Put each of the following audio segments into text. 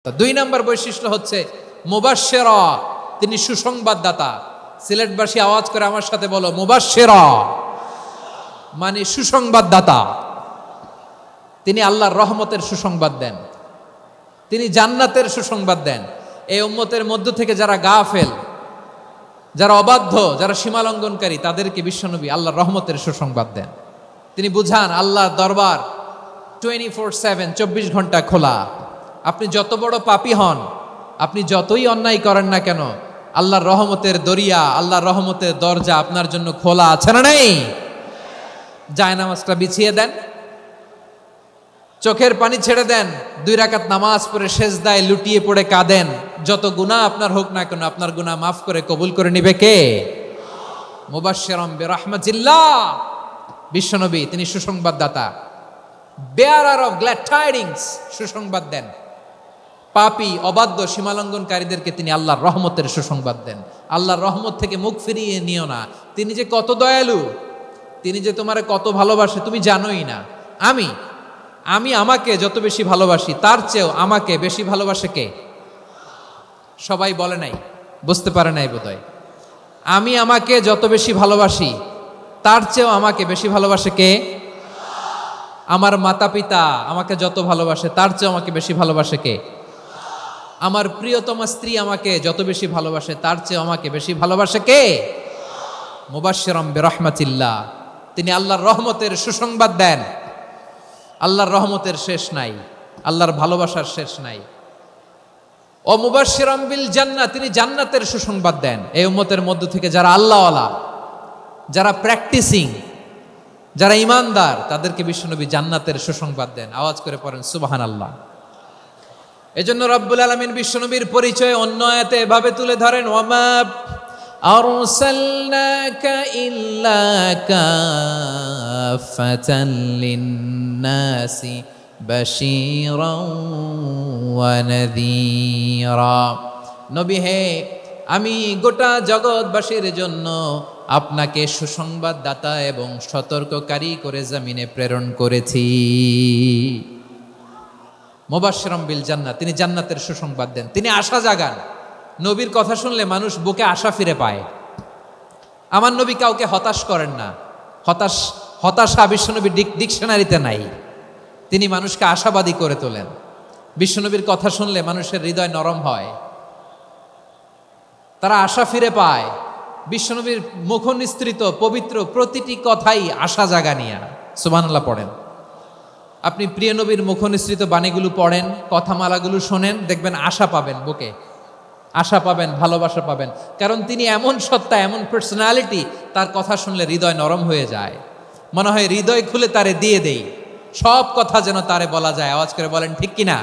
দুই নম্বর বৈশিষ্ট্য হচ্ছে মুবাশশিরা, তিনি সুসংবাদদাতা। সিলেটবাসী আওয়াজ করে আমার সাথে বলো, মুবাশশিরা মানে সুসংবাদদাতা। তিনি আল্লাহর রহমতের সুসংবাদ দেন, তিনি জান্নাতের সুসংবাদ দেন। এই উম্মতের মধ্য থেকে যারা গাফেল, যারা অবাধ্য, যারা সীমালঙ্ঘনকারী, তাদেরকে বিশ্বনবী আল্লাহর রহমতের সুসংবাদ দেন। তিনি বুঝান আল্লাহর দরবার 24/7 24 ঘন্টা খোলা। আপনি যত বড় পাপী হন, আপনি যতই অন্যায় করেন না কেন, আল্লাহর রহমতের দরিয়া, আল্লাহর রহমতের দরজা আপনার জন্য খোলা আছে না নেই? জায়নামাজটা বিছিয়ে দেন, চোখের পানি ছেড়ে দেন, 2 রাকাত নামাজ পড়ে সেজদায় লুটিয়ে পড়ে কাঁদেন। যত গুনাহ আপনার হোক না কেন, আপনার গুনাহ মাফ করে কবুল করে নিবে কে? মুবাশশিরাম বিরাহমাতিল্লাহ, বিশ্বনবী তিনি সুসংবাদদাতা, বেয়ারার অফ গ্ল্যাড টাইডিংস, সুসংবাদ দেন। পাপী, অবাধ্য, সীমালঙ্ঘনকারীদেরকে তিনি আল্লাহর রহমতের সুসংবাদ দেন। আল্লাহর রহমত থেকে মুখ ফিরিয়ে নিও না। তিনি যে কত দয়ালু, তিনি যে তোমারে কত ভালোবাসে তুমি জানোই না। আমি আমাকে যত বেশি ভালোবাসি, তার চেয়েও আমাকে বেশি ভালোবাসে কে? সবাই বলে নাই, বুঝতে পারে নাই বোধহয়। আমি আমাকে যত বেশি ভালোবাসি, তার চেয়েও আমাকে বেশি ভালোবাসে কে? আমার মাতা পিতা আমাকে যত ভালোবাসে, তার চেয়েও আমাকে বেশি ভালোবাসে কে? আমার প্রিয়তমা স্ত্রী আমাকে যত বেশি ভালোবাসে, তার চেয়েও আমাকে বেশি ভালোবাসে কে? মুবাশশিরাম বিরাহমাতিল্লাহ, তিনি আল্লাহর রহমতের সুসংবাদ দেন। আল্লাহর রহমতের শেষ নাই, আল্লাহর ভালোবাসার শেষ নাই। ও মুবাশশিরাম বিল জান্নাহ, তিনি জান্নাতের সুসংবাদ দেন। এই উম্মতের মধ্য থেকে যারা আল্লাহওয়ালা, যারা প্র্যাকটিসিং, যারা ইমানদার, তাদেরকে বিশ্বনবী জান্নাতের সুসংবাদ দেন। আওয়াজ করে পড়েন সুবহানাল্লাহ। এজন্য রব্বুল আলামিন বিশ্বনবীর পরিচয় অন্য আয়াতে এভাবে তুলে ধরেন, ওয়ামা আরসালনাকা ইল্লা কাফাতান লিন্নাসি বাশীরাও ওয়া নাযীরা। নবী হে, আমি গোটা জগৎবাসীর জন্য আপনাকে সুসংবাদদাতা এবং সতর্ককারী করে জমিনে প্রেরণ করেছি। মুবাশশিরাম বিল জান্নাহ, তিনি জান্নাতের সুসংবাদ দেন, তিনি আশা জাগান। নবীর কথা শুনলে মানুষ বুকে আশা ফিরে পায়। আমার নবী কাউকে হতাশ করেন না। হতাশা বিশ্বনবীর ডিকশনারিতে নাই। তিনি মানুষকে আশাবাদী করে তোলেন। বিশ্বনবীর কথা শুনলে মানুষের হৃদয় নরম হয়, তারা আশা ফিরে পায়। বিশ্বনবীর মুখ নিঃসৃত পবিত্র প্রতিটি কথাই আশা জাগানিয়া। সুবহানাল্লাহ পড়েন। আপনি প্রিয় নবীর মুখ নিঃসৃত বাণীগুলো পড়েন, কথামালাগুলো শোনেন, দেখবেন আশা পাবেন, বুকে আশা পাবেন, ভালোবাসা পাবেন। কারণ তিনি এমন সত্তা, এমন পার্সোনালিটি, তার কথা শুনলে হৃদয় নরম হয়ে যায়। মনে হয় হৃদয় খুলে তারে দিয়ে দেই, সব কথা যেন তারে বলা যায়। আওয়াজ করে বলেন ঠিক কিনা?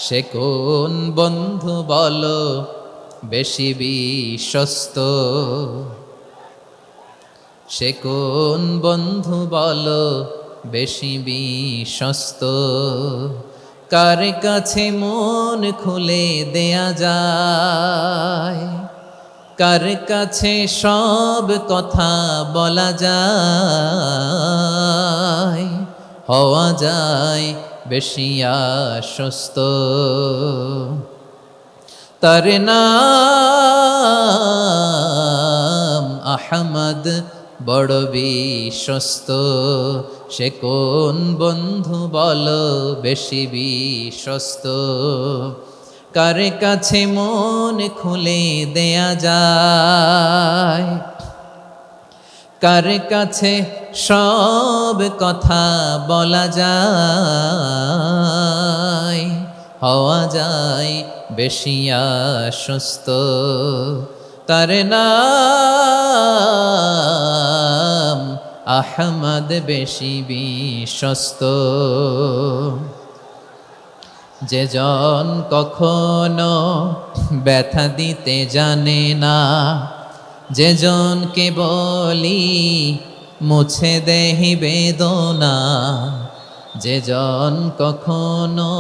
সে কোন বন্ধু বলো বেশি বিশ্বস্ত, সে কোন বন্ধু বলো বেশি বিশ্বস্ত, কার কাছে মন খুলে দেয়া যায়, কার কাছে সব কথা বলা যায়, হওয়া যায় বেশি আশ্বস্ত। তার নাম আহমদ, বড় বিশ্বস্ত। সে কোন বন্ধু বলো বেশি বিশ্বস্ত, কার কাছে মন খুলে দেয়া যায়, কার কাছে সব কথা বলা যায়, হওয়া যায় বেশি আশ্বস্ত। তার নাম আহমদ, বেশি বিশ্বস্ত। যে জন কখনো ব্যথা দিতে জানে না, যে জনকে বলি মুছে দেহি বেদনা, যে জন কখনো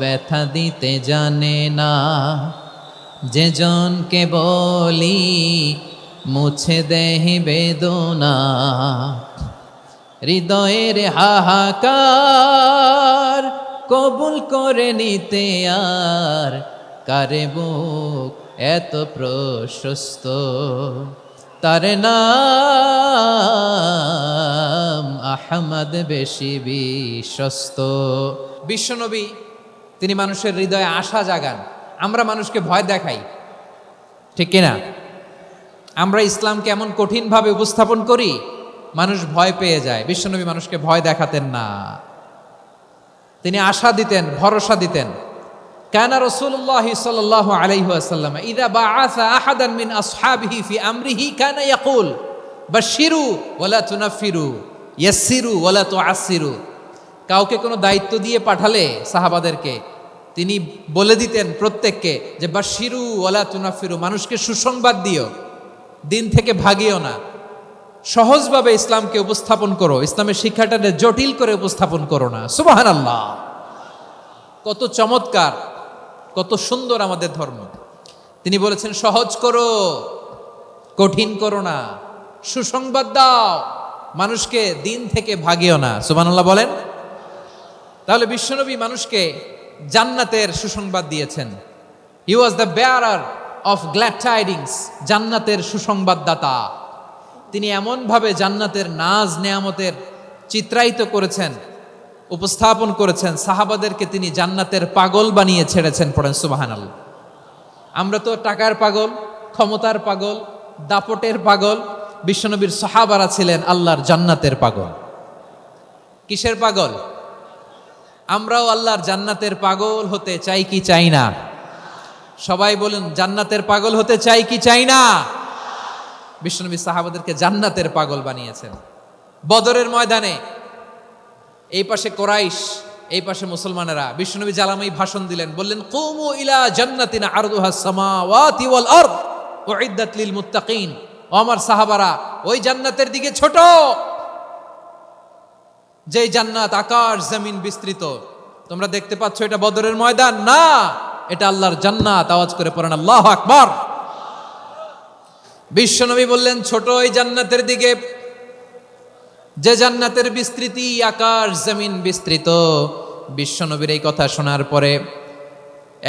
ব্যথা দিতে জানে না, যে জনকে বলি মুছে দেহি বেদনা, হৃদয়ের হাহাকার কবুল করে নিতে আর কারে বুক এত প্রশস্ত, তার নাম আহমদ বেশি বিশ্বস্ত। বিশ্বনবী তিনি মানুষের হৃদয়ে আশা জাগান। আমরা মানুষকে ভয় দেখাই, ঠিক কিনা? আমরা ইসলামকে এমন কঠিনভাবে উপস্থাপন করি, মানুষ ভয় পেয়ে যায়। বিশ্বনবী মানুষকে ভয় দেখাতেন না, তিনি আশা দিতেন, ভরসা দিতেন। কানা রাসূলুল্লাহ সাল্লাল্লাহু আলাইহি ওয়াসাল্লাম ইযা বাআসা আহাদান মিন আসহাবিহি ফি আমরিহি কানা ইয়াকুল বাশশিরু ওয়ালা তুনাফিরু ইয়াসসিরু ওয়ালা তুআসসিরু। কাউকে কোনো দায়িত্ব দিয়ে পাঠালে সাহাবাদেরকে তিনি বলে দিতেন প্রত্যেককে যে বাশশিরু ওয়ালা তুনাফিরু, মানুষকে সুসংবাদ দিও, দিন থেকে ভাগিও না, সহজভাবে ইসলামকে উপস্থাপন করো, ইসলামের শিক্ষাটাকে জটিল করে উপস্থাপন করো না। সুবহানাল্লাহ, কত চমৎকার, কত সুন্দর আমাদের ধর্ম। তিনি বলেছেন সহজ করো, কঠিন করো না, সুসংবাদ দাও, মানুষকে দিন থেকে ভাগিও না। সুবহানাল্লাহ বলেন। তাহলে বিশ্বনবী মানুষকে জান্নাতের সুসংবাদ দিয়েছেন। He was the bearer of glad tidings, জান্নাতের সুসংবাদদাতা। তিনি এমনভাবে জান্নাতের নাজ নেয়ামতের চিত্রায়িত করেছেন, উপস্থাপন করেছেন, সাহাবাদেরকে তিনি জান্নাতের পাগল বানিয়ে ছেড়েছেন। পড়েন সুবহানাল্লাহ। আমরা তো টাকার পাগল, ক্ষমতার পাগল, দাপটের পাগল। বিশ্বনবীর সাহাবারা ছিলেন আল্লাহর জান্নাতের পাগল। কিসের পাগল? আমরাও আল্লাহর জান্নাতের পাগল হতে চাই কি চাই না? সবাই বলুন, জান্নাতের পাগল হতে চাই কি চাই না? বিশ্বনবী সাহাবাদেরকে জান্নাতের পাগল বানিয়েছেন। বদরের ময়দানে এই পাশে কোরাইশ, এই পাশে মুসলমানেরা। বিশ্বনবী জালামাই ভাষণ দিলেন, বললেন কুমু ইলা জান্নাতিন আরদুহাস সামাওয়াতি ওয়াল আরদ উইদ্দাত লিল মুত্তাকিন। ও আমার সাহাবারা, ওই জান্নাতের দিকে ছোট, যেই জান্নাত আকাশ জমিন বিস্তৃত। তোমরা দেখতে পাচ্ছ এটা বদরের ময়দান না, এটা আল্লাহর জান্নাত। আওয়াজ করে পড়েন আল্লাহু আকবার। বিশ্বনবী বললেন ছোট ওই জান্নাতের দিকে, যে জান্নাতের বিস্তৃতি আকাশ জমিন বিস্তৃত। বিশ্বনবীর এই কথা শোনার পরে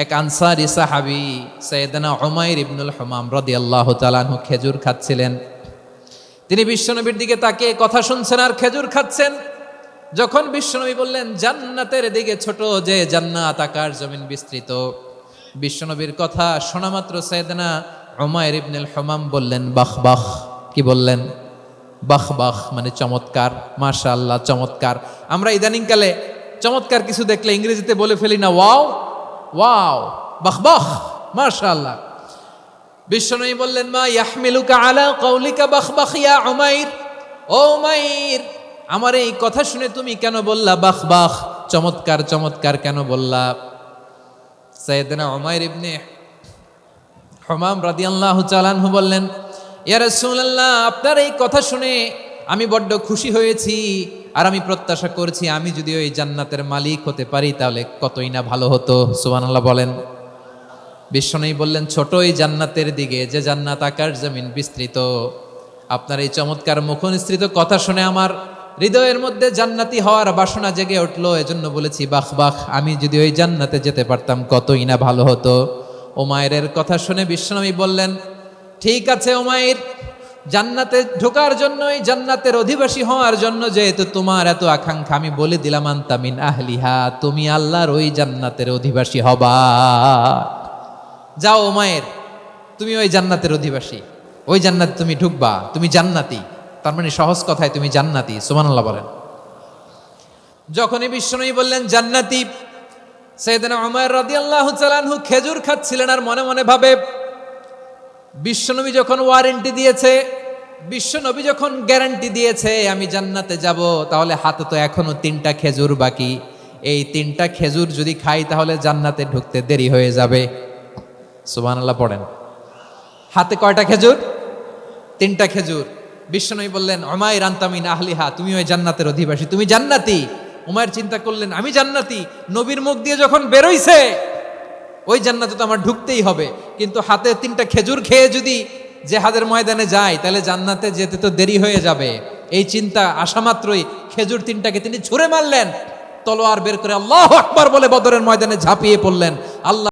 এক আনসারী সাহাবী সাইয়েদনা উমাইর ইবনুল হুমাম রাদিয়াল্লাহু তাআলা আনহু খেজুর খাচ্ছিলেন। তিনি বিশ্বনবীর দিকে তাকিয়ে কথা শুনছেন আর খেজুর খাচ্ছেন। যখন বিশ্বনবী বললেন জান্নাতের দিকে ছোট, যে জান্নাত আকাশ জমিন বিস্তৃত, বিশ্বনবীর কথা শোনা মাত্র সাইয়েদনা উমাইর ইবনুল হুমাম বললেন বাহ বাহ। কি বললেন? বাহ বাহ, মানে চমৎকার, মাশাআল্লাহ, চমৎকার। আমরা ইদানিং কালে চমৎকার কিছু দেখলে ইংরেজিতে বলে ফেলি না ওয়াও ওয়াও, বাহ বাহ, মাশাআল্লাহ। বিশ্বনবী বললেন মা ইয়াহমিলুকা আলা কওলিকা বাহ বাহ ইয়া উমাইর। ও উমাইর, আমার এই কথা শুনে তুমি কেন বললা বাহ বাহ, চমৎকার চমৎকার কেন বললা? সাইয়েদনা উমাইর ইবনে হুমাম রাদিয়াল্লাহু তাআলা আনহু বললেন ইয়া রাসূলুল্লাহ, আপনার এই কথা শুনে আমি বড্ড খুশি হয়েছি, আর আমি প্রত্যাশা করছি আমি যদি ওই জান্নাতের মালিক হতে পারি তাহলে কতই না ভালো হতো। সুবহানাল্লাহ বলেন। বিশ্বনবী বললেন ছোট ওই জান্নাতের দিকে, যে জান্নাত আকাশ জমিন বিস্তৃত। আপনার এই চমৎকার মুখনিসৃত কথা শুনে আমার হৃদয়ের মধ্যে জান্নাতি হওয়ার বাসনা জেগে উঠলো, এজন্য বলেছি বাহ বাহ, আমি যদি ওই জান্নাতে যেতে পারতাম কতই না ভালো হতো। উমাইরের কথা শুনে বিশ্বনবী বললেন ঠিক আছে উমাইর, জান্নাতে ঢোকার জন্যই, জান্নাতের অধিবাসী হওয়ার জন্য যেহেতু তোমার এত আকাঙ্ক্ষা, আমি বলে দিলাম আনতা মিন আহলিহা, তুমি আল্লাহর ওই জান্নাতের অধিবাসী হবা। যাও উমাইর, তুমি ওই জান্নাতের অধিবাসী, ওই জান্নাতে তুমি ঢুকবা, তুমি জান্নাতি। তার মানে সহজ কথায় তুমি জান্নাতি। সুবহানাল্লাহ বলেন। যখনই বিশ্বনবী বললেন জান্নাতি, সাইয়েদনা উমাইর রাদিয়াল্লাহু তাআলা আনহু খেজুর খাচ্ছিলেন আর মনে মনে ভাবে বিশ্বনবী যখন ওয়ারেন্টি দিয়েছে, বিশ্বনবী যখন গ্যারান্টি দিয়েছে আমি জান্নাতে যাব, তাহলে হাতে তো এখনো 3টা খেজুর বাকি। এই 3টা খেজুর যদি খাই তাহলে জান্নাতে ঢুকতে দেরি হয়ে যাবে। সুবহানাল্লাহ পড়েন। হাতে কয়টা খেজুর? 3টা খেজুর। বিশ্বনবী বললেন উমাইর আনতা মিন আহলিহা, তুমি ওই জান্নাতের অধিবাসী, তুমি জান্নাতি। উমাইর চিন্তা করলেন আমি জান্নাতি, নবীর মুখ দিয়ে যখন বেরোইছে ওই জান্নাতে তো আমার ঢুকতেই হবে, কিন্তু হাতে 3টা খেজুর খেয়ে যদি জিহাদের ময়দানে যাই তাহলে জান্নাতে যেতে তো দেরি হয়ে যাবে। এই চিন্তা আসা মাত্রই খেজুর 3টাকে তিনি ছুঁড়ে মারলেন তলোয়ার বের করে আল্লাহু আকবার বলে বদরের ময়দানে ঝাঁপিয়ে পড়লেন। আল্লাহ